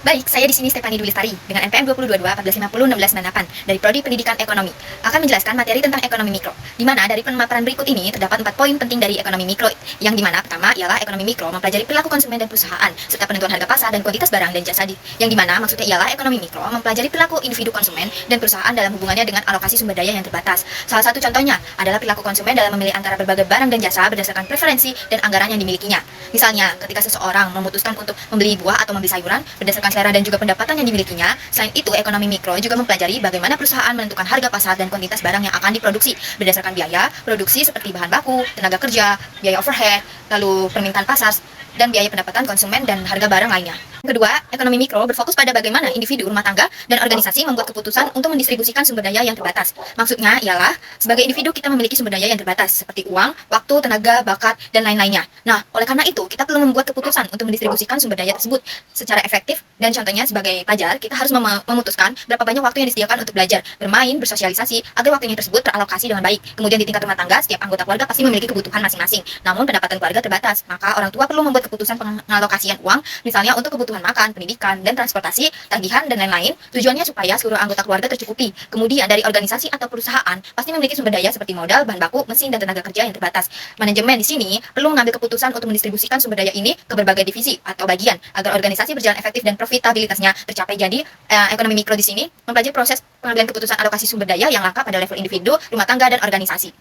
Baik, saya di sini Stefani Dwi Lestari dengan NPM 2022 1450 1698 dari Prodi Pendidikan Ekonomi akan menjelaskan materi tentang ekonomi mikro. Di mana dari pemaparan berikut ini terdapat 4 poin penting dari ekonomi mikro, yang dimana pertama ialah ekonomi mikro mempelajari perilaku konsumen dan perusahaan serta penentuan harga pasar dan kuantitas barang dan jasa, yang dimana maksudnya ialah ekonomi mikro mempelajari perilaku individu konsumen dan perusahaan dalam hubungannya dengan alokasi sumber daya yang terbatas. Salah satu contohnya adalah perilaku konsumen dalam memilih antara berbagai barang dan jasa berdasarkan preferensi dan anggaran yang dimilikinya. Misalnya, ketika seseorang memutuskan untuk membeli buah atau membeli sayuran berdasarkan selera dan juga pendapatan yang dimilikinya. Selain itu, ekonomi mikro juga mempelajari bagaimana perusahaan menentukan harga pasar dan kuantitas barang yang akan diproduksi berdasarkan biaya produksi seperti bahan baku, tenaga kerja, biaya overhead, lalu permintaan pasar, dan biaya pendapatan konsumen dan harga barang lainnya. Kedua, ekonomi mikro berfokus pada bagaimana individu, rumah tangga, dan organisasi membuat keputusan untuk mendistribusikan sumber daya yang terbatas. Maksudnya ialah, sebagai individu kita memiliki sumber daya yang terbatas, seperti uang, waktu, tenaga, bakat, dan lain-lainnya. Nah, oleh karena itu, kita perlu membuat keputusan untuk mendistribusikan sumber daya tersebut secara efektif, dan contohnya sebagai pelajar, kita harus memutuskan berapa banyak waktu yang disediakan untuk belajar, bermain, bersosialisasi, agar waktunya tersebut teralokasi dengan baik. Kemudian di tingkat rumah tangga, setiap anggota keluarga pasti memiliki kebutuhan masing-masing. Namun, pendapatan keluarga terbatas, maka orang tua perlu membuat keputusan pengalokasian uang, misalnya untuk kebutuhan makan, pendidikan, dan transportasi, tagihan, dan lain-lain. Tujuannya supaya seluruh anggota keluarga tercukupi. Kemudian dari organisasi atau perusahaan pasti memiliki sumber daya seperti modal, bahan baku, mesin, dan tenaga kerja yang terbatas. Manajemen di sini perlu mengambil keputusan untuk mendistribusikan sumber daya ini ke berbagai divisi atau bagian agar organisasi berjalan efektif dan profitabilitasnya tercapai. Jadi, ekonomi mikro di sini mempelajari proses pengambilan keputusan alokasi sumber daya yang lengkap pada level individu, rumah tangga, dan organisasi.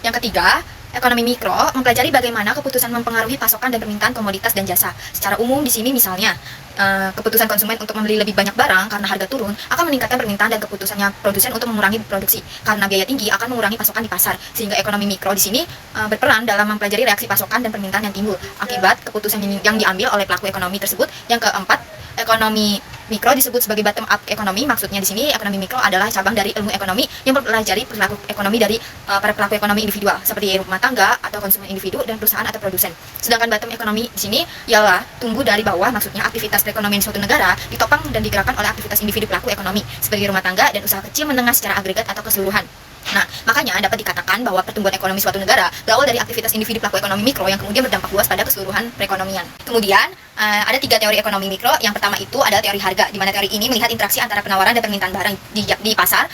Yang ketiga, ekonomi mikro mempelajari bagaimana keputusan mempengaruhi pasokan dan permintaan komoditas dan jasa. Secara umum di sini misalnya, keputusan konsumen untuk membeli lebih banyak barang karena harga turun akan meningkatkan permintaan, dan keputusannya produsen untuk mengurangi produksi karena biaya tinggi akan mengurangi pasokan di pasar. Sehingga ekonomi mikro di sini berperan dalam mempelajari reaksi pasokan dan permintaan yang timbul akibat keputusan yang diambil oleh pelaku ekonomi tersebut. Yang keempat, ekonomi mikro disebut sebagai bottom up ekonomi. Maksudnya di sini ekonomi mikro adalah cabang dari ilmu ekonomi yang mempelajari perilaku ekonomi dari para pelaku ekonomi individual seperti rumah tangga atau konsumen individu dan perusahaan atau produsen. Sedangkan bottom ekonomi di sini ialah tumbuh dari bawah, maksudnya aktivitas perekonomian suatu negara ditopang dan digerakkan oleh aktivitas individu pelaku ekonomi seperti rumah tangga dan usaha kecil menengah secara agregat atau keseluruhan. Nah, makanya dapat dikatakan bahwa pertumbuhan ekonomi suatu negara berawal dari aktivitas individu pelaku ekonomi mikro yang kemudian berdampak luas pada keseluruhan perekonomian. Kemudian, ada 3 teori ekonomi mikro. Yang pertama itu adalah teori harga, di mana teori ini melihat interaksi antara penawaran dan permintaan barang di pasar,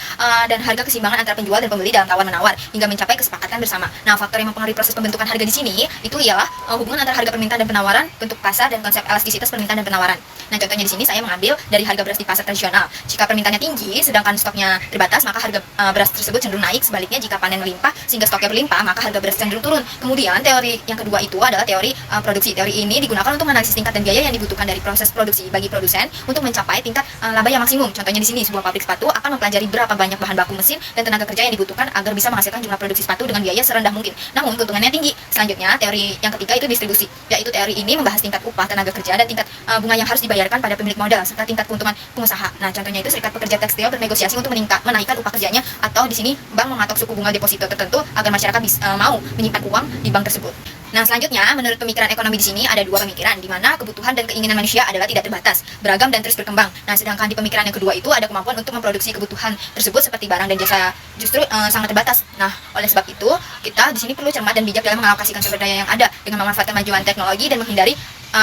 dan harga keseimbangan antara penjual dan pembeli dalam tawar-menawar hingga mencapai kesepakatan bersama. Nah, faktor yang mempengaruhi proses pembentukan harga di sini itu ialah hubungan antara harga permintaan dan penawaran, bentuk pasar, dan konsep elastisitas permintaan dan penawaran. Nah, contohnya di sini saya mengambil dari harga beras di pasar tradisional. Jika permintaannya tinggi sedangkan stoknya terbatas, maka harga beras tersebut cenderung naik. Sebaliknya, jika panen melimpah sehingga stoknya berlimpah, maka harga beras cenderung turun. Kemudian teori yang kedua itu adalah teori produksi. Teori ini digunakan untuk menganalisis tingkat dan biaya yang dibutuhkan dari proses produksi bagi produsen untuk mencapai tingkat laba yang maksimum. Contohnya di sini, sebuah pabrik sepatu akan mempelajari berapa banyak bahan baku, mesin, dan tenaga kerja yang dibutuhkan agar bisa menghasilkan jumlah produksi sepatu dengan biaya serendah mungkin, namun keuntungannya tinggi. Selanjutnya, teori yang ketiga itu distribusi, yaitu teori ini membahas tingkat upah, tenaga kerja, dan tingkat bunga yang harus dibayarkan pada pemilik modal serta tingkat keuntungan pengusaha. Nah, contohnya itu serikat pekerja tekstil bernegosiasi untuk menaikkan upah kerjanya, atau di sini bank mematok suku bunga deposito tertentu agar masyarakat mau menyimpan uang di bank tersebut. Nah, selanjutnya, menurut pemikiran ekonomi di sini ada 2 pemikiran, di mana kebutuhan dan keinginan manusia adalah tidak terbatas, beragam, dan terus berkembang. Nah, sedangkan di pemikiran yang kedua itu ada kemampuan untuk memproduksi kebutuhan tersebut seperti barang dan jasa justru sangat terbatas. Nah, oleh sebab itu, kita di sini perlu cermat dan bijak dalam mengalokasikan sumber daya yang ada dengan memanfaatkan kemajuan teknologi dan menghindari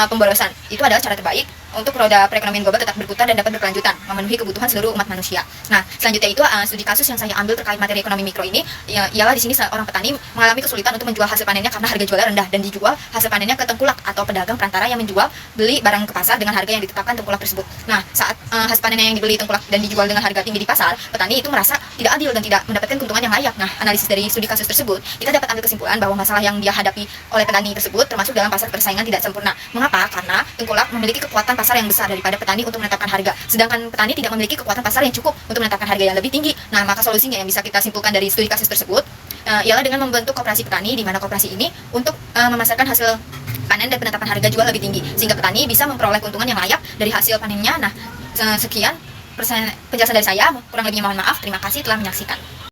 pemborosan. Itu adalah cara terbaik untuk roda perekonomian global tetap berputar dan dapat berkelanjutan, memenuhi kebutuhan seluruh umat manusia. Nah, selanjutnya itu studi kasus yang saya ambil terkait materi ekonomi mikro ini, ialah di sini seorang petani mengalami kesulitan untuk menjual hasil panennya karena harga jualnya rendah, dan dijual hasil panennya ke tengkulak atau pedagang perantara yang menjual beli barang ke pasar dengan harga yang ditetapkan tengkulak tersebut. Nah, saat hasil panennya yang dibeli tengkulak dan dijual dengan harga tinggi di pasar, petani itu merasa tidak adil dan tidak mendapatkan keuntungan yang layak. Nah, analisis dari studi kasus tersebut, kita dapat ambil kesimpulan bahwa masalah yang dia hadapi oleh petani tersebut termasuk dalam pasar persaingan tidak sempurna. Mengapa? Karena tengkulak memiliki kekuatan pasar yang besar daripada petani untuk menetapkan harga, sedangkan petani tidak memiliki kekuatan pasar yang cukup untuk menetapkan harga yang lebih tinggi. Nah, maka solusinya yang bisa kita simpulkan dari studi kasus tersebut ialah dengan membentuk koperasi petani, di mana koperasi ini untuk memasarkan hasil panen dan penetapan harga jual lebih tinggi, sehingga petani bisa memperoleh keuntungan yang layak dari hasil panennya. Nah, sekian penjelasan dari saya, kurang lebihnya mohon maaf. Terima kasih telah menyaksikan.